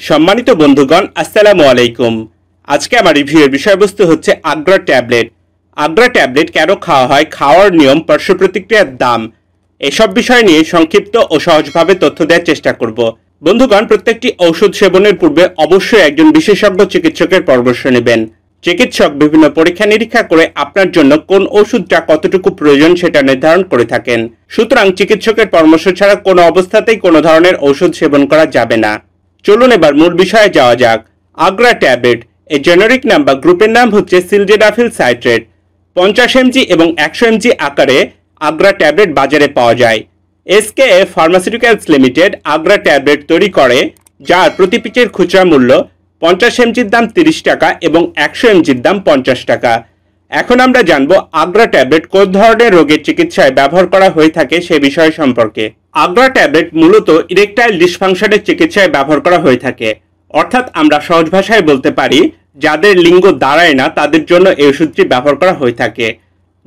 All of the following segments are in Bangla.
সম্মানিত বন্ধুগণ আসসালামু আলাইকুম। আজকে আমার রিভিউয়ের বিষয়বস্তু হচ্ছে আগ্রা ট্যাবলেট। আগ্রা ট্যাবলেট কেন খাওয়া হয়, খাওয়ার নিয়ম, পার্শ্ব প্রতিক্রিয়ার দাম, এসব বিষয় নিয়ে সংক্ষিপ্ত ও সহজভাবে তথ্য দেওয়ার চেষ্টা করব। বন্ধুগণ, প্রত্যেকটি ঔষধ সেবনের পূর্বে অবশ্যই একজন বিশেষজ্ঞ চিকিৎসকের পরামর্শ নেবেন। চিকিৎসক বিভিন্ন পরীক্ষা নিরীক্ষা করে আপনার জন্য কোন ওষুধটা কতটুকু প্রয়োজন সেটা নির্ধারণ করে থাকেন। সুতরাং চিকিৎসকের পরামর্শ ছাড়া কোনো অবস্থাতেই কোনো ধরনের ঔষধ সেবন করা যাবে না। চলুন এবার মূল বিষয়ে যাওয়া যাক। আগ্রা ট্যাবলেট এর জেনারিক নাম বা গ্রুপের নাম হচ্ছে সিলডেনাফিল সাইট্রেট। 50 mg এবং 100 mg আকারে আগ্রা ট্যাবলেট বাজারে পাওয়া যায়। SKF pharmaceuticals limited Agra tablet তৈরি করে, যার প্রতি পিচের খুচরা মূল্য 50 mgর দাম 30 টাকা এবং 100 mgর দাম 50 টাকা। এখন আমরা জানব আগ্রা ট্যাবলেট কোন ধরনের রোগের চিকিৎসায় ব্যবহার করা হয়ে থাকে সে বিষয় সম্পর্কে। আগ্রা ট্যাবলেট মূলত ইরেকটাইল ডিসফাংশনের চিকিৎসায় ব্যবহার করা হয়ে থাকে। অর্থাৎ আমরা সহজ ভাষায় বলতে পারি, যাদের লিঙ্গ দাঁড়ায় না তাদের জন্য এই ওষুধটি ব্যবহার করা হয়ে থাকে।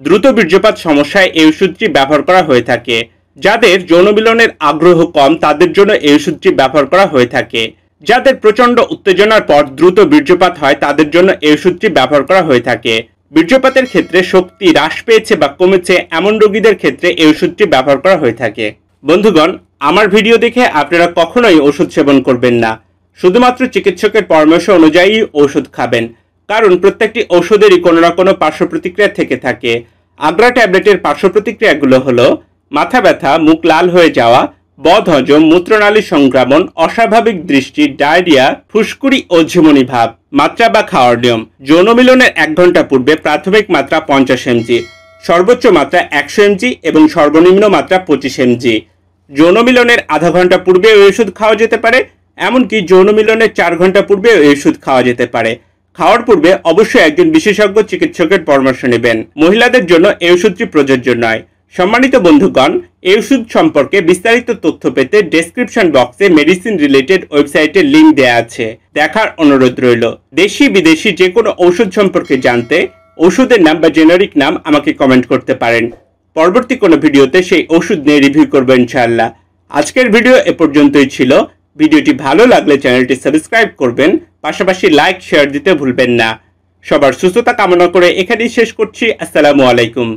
দ্রুত বীর্যপাত সমস্যায় এই ওষুধটি ব্যবহার করা হয়ে থাকে। যাদের যৌন মিলনের আগ্রহ কম তাদের জন্য এই ওষুধটি ব্যবহার করা হয়ে থাকে। যাদের প্রচণ্ড উত্তেজনার পর দ্রুত বীর্যপাত হয় তাদের জন্য এই ওষুধটি ব্যবহার করা হয়ে থাকে। বীর্যপাতের ক্ষেত্রে শক্তি হ্রাস পেয়েছে বা কমেছে এমন রোগীদের ক্ষেত্রে এই ওষুধটি ব্যবহার করা হয়ে থাকে। বন্ধুগণ, আমার ভিডিও দেখে আপনারা কখনোই ওষুধ সেবন করবেন না। শুধুমাত্র চিকিৎসকের পরামর্শ অনুযায়ী ওষুধ খাবেন, কারণ প্রত্যেকটি ঔষধেরই কোনো না কোনো পার্শ্ব প্রতিক্রিয়া থেকে থাকে। আগ্রা ট্যাবলেটের পার্শ্ব প্রতিক্রিয়াগুলো হলো মাথা ব্যথা, মুখ লাল হয়ে যাওয়া, বদহজম, মূত্রনালী সংক্রমণ, অস্বাভাবিক দৃষ্টি, ডায়রিয়া, ফুসকুড়ি ও ঝিমুনি ভাব। মাত্রা বা খাওয়ার নিয়ম: যৌন মিলনের 1 ঘন্টা পূর্বে প্রাথমিক মাত্রা 50 mg, সর্বোচ্চ মাত্রা 100 mg এবং সর্বনিম্ন মাত্রা 25 mg। যৌন মিলনের আধা ঘন্টা পূর্বে এই ওষুধ খাওয়া যেতে পারে, এমনকি যৌন মিলনের 4 ঘন্টা পূর্বে এই ওষুধ খাওয়া যেতে পারে। খাওয়ার পূর্বে অবশ্যই একজন বিশেষজ্ঞ চিকিৎসকের পরামর্শ নেবেন। মহিলাদের জন্য এই ওষুধটি প্রযোজ্য নয়। সম্মানিত বন্ধুগণ, এই ওষুধ সম্পর্কে বিস্তারিত তথ্য পেতে ডেসক্রিপশন বক্সে মেডিসিন রিলেটেড ওয়েবসাইটের লিঙ্ক দেওয়া আছে, দেখার অনুরোধ রইল। দেশি বিদেশি যে কোনো ঔষধ সম্পর্কে জানতে ওষুধের নাম বা জেনারিক নাম আমাকে কমেন্ট করতে পারেন। পরবর্তী কোনো ভিডিওতে সেই ওষুধ নিয়ে রিভিউ করবো ইনশাআল্লাহ। আজকের ভিডিও এ পর্যন্তই ছিল। ভিডিওটি ভালো লাগলে চ্যানেলটি সাবস্ক্রাইব করবেন, পাশাপাশি লাইক শেয়ার দিতে ভুলবেন না। সবার সুস্থতা কামনা করে এখানেই শেষ করছি। আসসালামু আলাইকুম।